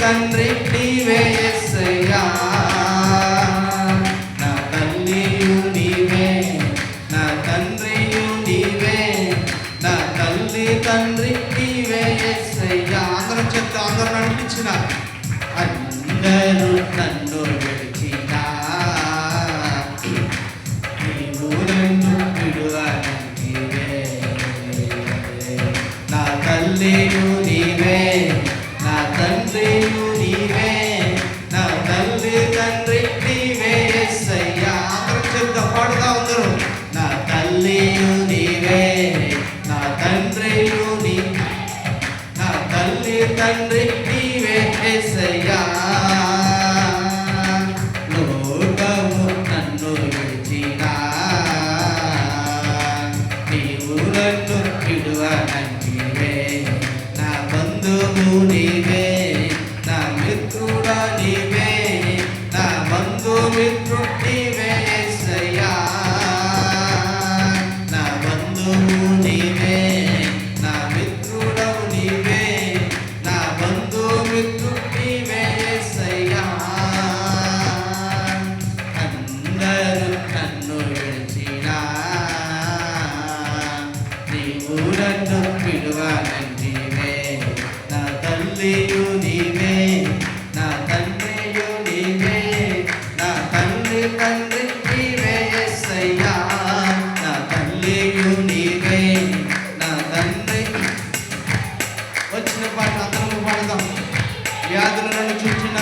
తండ్రి నీవే యేసయ్యా, నా తల్లియు నీవే, నా తండ్రియు నీవే, నా తల్లి తండ్రి నీవే యేసయ్యా. అందరం చెప్తా, అందరూ నడిపించిన అందరూ నన్ను విడిచినా నీవు నన్ను విడువనంటివే, నా తల్లియు నీవే, నా తండ్రియు నీవే, నా తల్లి తండ్రి నీవే యేసయ్యా. అందరం చెప్తా, పాడుతా అందరూ. నా తల్లియు నీవే, నా తండ్రియు నీవే, నా తల్లి తండ్రి నీవే యేసయ్యా. లోకము నన్ను విడిచినా నీవు నన్ను విడువనంటివే, నా బంధువు నీవే, నా మిత్రుడా నీవే, నా బంధుమిత్రుడు నీవే యేసయ్యా, నా బంధువు నీవే, నా మిత్రుడవు నీవే, నా బంధుమిత్రుడు నీవే యేసయ్యా. అందరూ నన్ను విడిచినా నీవు నన్ను విడువనంటివే, నా తల్లియు నీవే, నా తండ్రియు నీవే, నా తల్లి తండ్రి నీవే యేసయ్యా, నా తల్లియు నీవే, నా తండ్రి. వచ్చిన పాట అందరం పాడదాం. వ్యాధులు నన్ను చుట్టిన,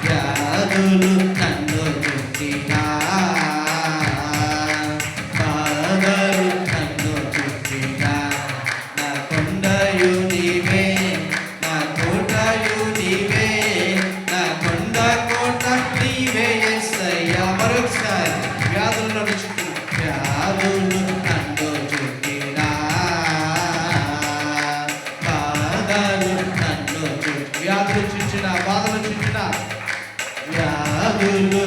వ్యాధులు నన్ను చుట్టిన, బాధలు నన్ను చుట్టిన, నా కొండయు నీవే, నా కోటయు నీవే, నా కొండ కోట నీవే యేసయ్యా. మరొకసారి వ్యాధులు నన్ను చుట్టిన, వ్యాధులు నన్ను చుట్టిన, బాధలు నన్ను చుట్టిన, వ్యాధులు చుట్టిన, బాధలు చుట్టిన, వ్యాధులు